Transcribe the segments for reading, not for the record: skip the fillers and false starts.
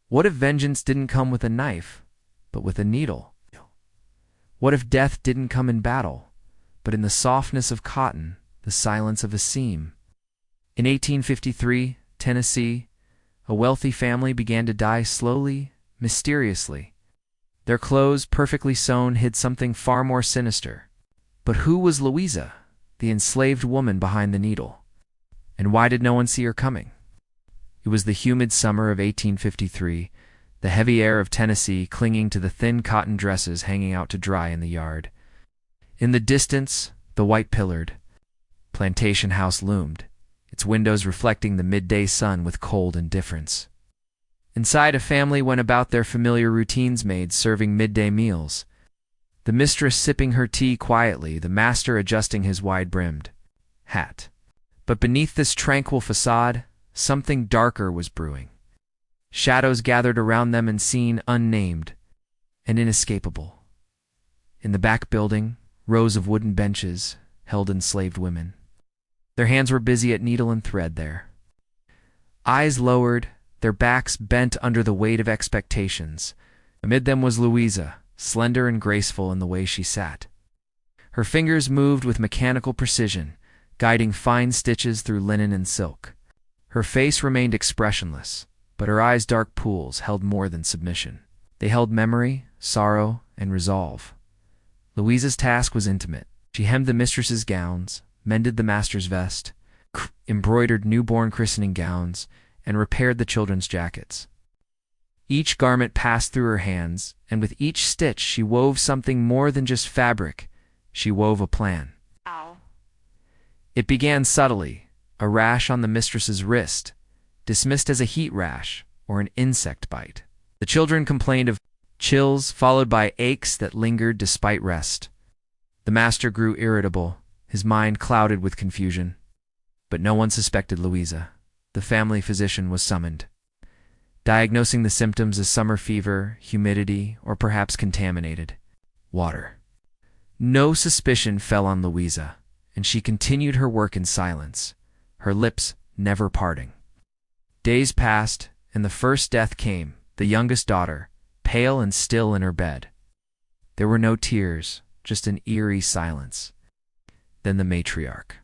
What if vengeance didn't come with a knife, but with a needle? What if death didn't come in battle, but in the softness of cotton, the silence of a seam? In 1853, Tennessee, a wealthy family began to die slowly, mysteriously. Their clothes, perfectly sewn, hid something far more sinister. But who was Louisa, the enslaved woman behind the needle? And why did no one see her coming? It was the humid summer of 1853, the heavy air of Tennessee clinging to the thin cotton dresses hanging out to dry in the yard. In the distance, the white-pillared plantation house loomed, its windows reflecting the midday sun with cold indifference. Inside, a family went about their familiar routines, maids serving midday meals, the mistress sipping her tea quietly, the master adjusting his wide-brimmed hat. But beneath this tranquil facade, something darker was brewing. Shadows gathered around them and seen unnamed and inescapable. In the back building, rows of wooden benches held enslaved women. Their hands were busy at needle and thread there. Eyes lowered, their backs bent under the weight of expectations. Amid them was Louisa, slender and graceful in the way she sat. Her fingers moved with mechanical precision, guiding fine stitches through linen and silk. Her face remained expressionless, but her eyes' dark pools held more than submission. They held memory, sorrow, and resolve. Louisa's task was intimate. She hemmed the mistress's gowns, mended the master's vest, embroidered newborn christening gowns, and repaired the children's jackets. Each garment passed through her hands, and with each stitch she wove something more than just fabric. She wove a plan. Ow. It began subtly, a rash on the mistress's wrist, dismissed as a heat rash or an insect bite. The children complained of chills, followed by aches that lingered despite rest. The master grew irritable, his mind clouded with confusion. But no one suspected Louisa. The family physician was summoned, diagnosing the symptoms as summer fever, humidity, or perhaps contaminated water. No suspicion fell on Louisa, and she continued her work in silence, her lips never parting. Days passed, and the first death came, the youngest daughter, pale and still in her bed. There were no tears, just an eerie silence. Then the matriarch,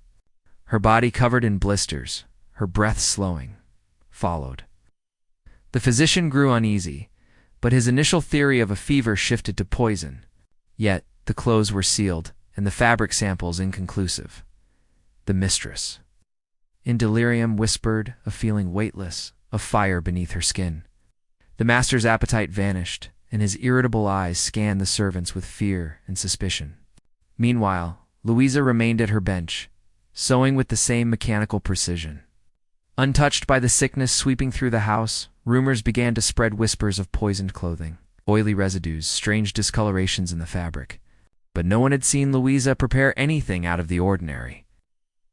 her body covered in blisters, her breath slowing, followed. The physician grew uneasy, but his initial theory of a fever shifted to poison. Yet the clothes were sealed, and the fabric samples inconclusive. The mistress, in delirium, whispered, a feeling weightless, of fire beneath her skin. The master's appetite vanished, and his irritable eyes scanned the servants with fear and suspicion. Meanwhile, Louisa remained at her bench, sewing with the same mechanical precision. Untouched by the sickness sweeping through the house, rumors began to spread, whispers of poisoned clothing, oily residues, strange discolorations in the fabric. But no one had seen Louisa prepare anything out of the ordinary.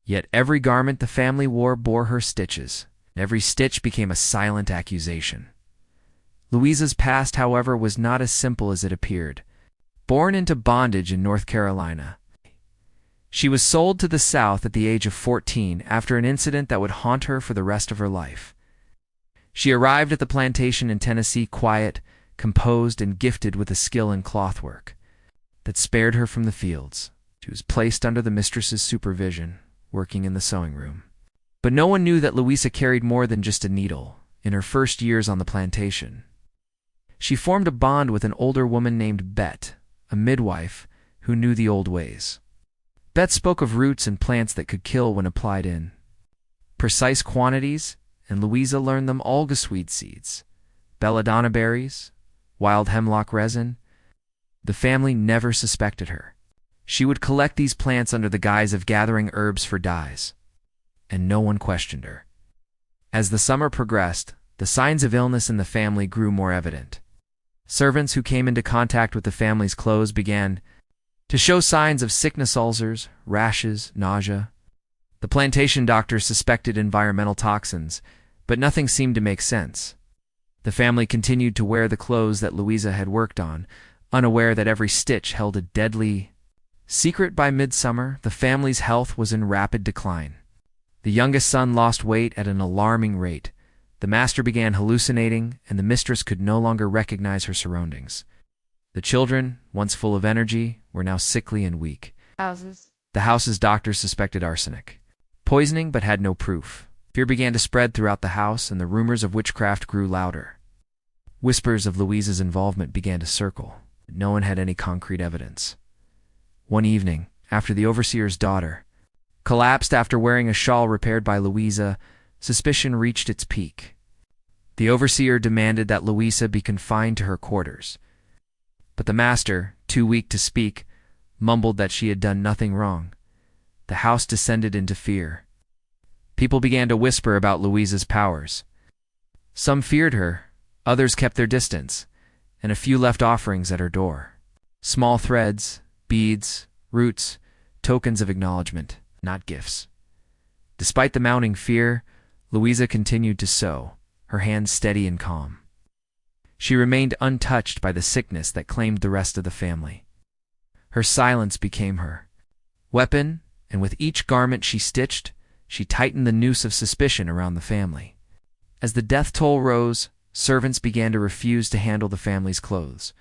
Yet every garment the family wore bore her stitches. Every stitch became a silent accusation. Louisa's past, however, was not as simple as it appeared. Born into bondage in North Carolina, she was sold to the South at the age of 14 after an incident that would haunt her for the rest of her life. She arrived at the plantation in Tennessee quiet, composed, and gifted with a skill in clothwork that spared her from the fields. She was placed under the mistress's supervision, working in the sewing room. But no one knew that Louisa carried more than just a needle. In her first years on the plantation, she formed a bond with an older woman named Bet, a midwife who knew the old ways. Bet spoke of roots and plants that could kill when applied in precise quantities, and Louisa learned them: algasweed seeds, belladonna berries, wild hemlock resin. The family never suspected her. She would collect these plants under the guise of gathering herbs for dyes, and no one questioned her. As the summer progressed, the signs of illness in the family grew more evident. Servants who came into contact with the family's clothes began to show signs of sickness, ulcers, rashes, nausea. The plantation doctors suspected environmental toxins, but nothing seemed to make sense. The family continued to wear the clothes that Louisa had worked on, unaware that every stitch held a deadly secret. By midsummer, the family's health was in rapid decline. The youngest son lost weight at an alarming rate. The master began hallucinating, and the mistress could no longer recognize her surroundings. The children, once full of energy, were now sickly and weak. The house's doctors suspected arsenic poisoning, but had no proof. Fear began to spread throughout the house, and the rumors of witchcraft grew louder. Whispers of Louisa's involvement began to circle, but no one had any concrete evidence. One evening, after the overseer's daughter collapsed after wearing a shawl repaired by Louisa, suspicion reached its peak. The overseer demanded that Louisa be confined to her quarters. But the master, too weak to speak, mumbled that she had done nothing wrong. The house descended into fear. People began to whisper about Louisa's powers. Some feared her, others kept their distance, and a few left offerings at her door. Small threads, beads, roots, tokens of acknowledgement, not gifts. Despite the mounting fear, Louisa continued to sew, her hands steady and calm. She remained untouched by the sickness that claimed the rest of the family. Her silence became her weapon, and with each garment she stitched, she tightened the noose of suspicion around the family. As the death toll rose, servants began to refuse to handle the family's clothes.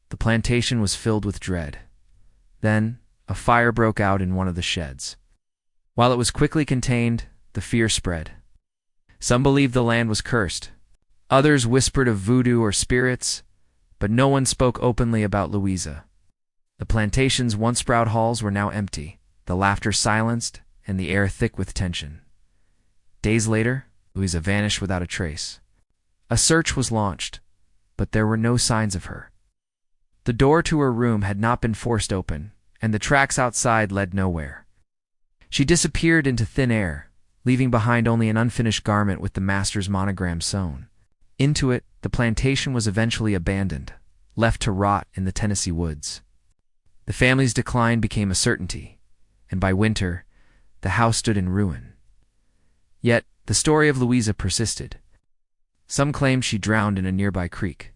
The plantation was filled with dread. Then, a fire broke out in one of the sheds. While it was quickly contained, the fear spread. Some believed the land was cursed. Others whispered of voodoo or spirits, but no one spoke openly about Louisa. The plantation's once proud halls were now empty, the laughter silenced, and the air thick with tension. Days later, Louisa vanished without a trace. A search was launched, but there were no signs of her. The door to her room had not been forced open, and the tracks outside led nowhere. She disappeared into thin air, leaving behind only an unfinished garment with the master's monogram sewn. Into it, the plantation was eventually abandoned, left to rot in the Tennessee woods. The family's decline became a certainty, and by winter, the house stood in ruin. Yet, the story of Louisa persisted. Some claimed she drowned in a nearby creek,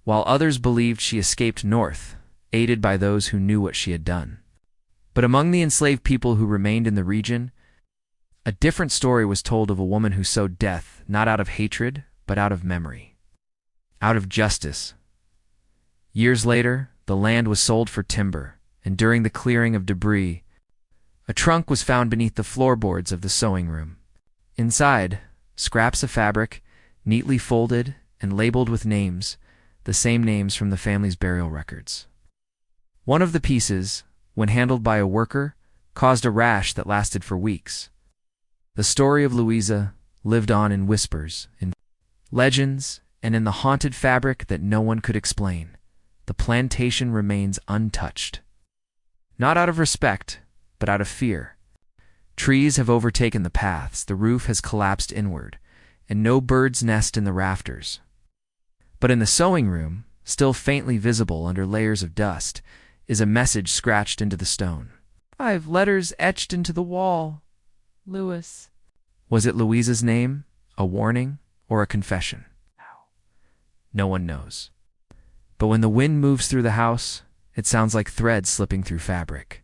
while others believed she escaped north, aided by those who knew what she had done. But among the enslaved people who remained in the region, a different story was told of a woman who sowed death not out of hatred, but out of memory, out of justice. Years later, the land was sold for timber, and during the clearing of debris, a trunk was found beneath the floorboards of the sewing room. Inside, scraps of fabric, neatly folded and labeled with names, the same names from the family's burial records. One of the pieces, when handled by a worker, caused a rash that lasted for weeks. The story of Louisa lived on in whispers, in legends, and in the haunted fabric that no one could explain. The plantation remains untouched. Not out of respect, but out of fear. Trees have overtaken the paths, the roof has collapsed inward, and no bird's nest in the rafters. But in the sewing room, still faintly visible under layers of dust, is a message scratched into the stone. 5 letters etched into the wall. Lewis. Was it Louisa's name, a warning, or a confession? No one knows. But when the wind moves through the house, it sounds like threads slipping through fabric.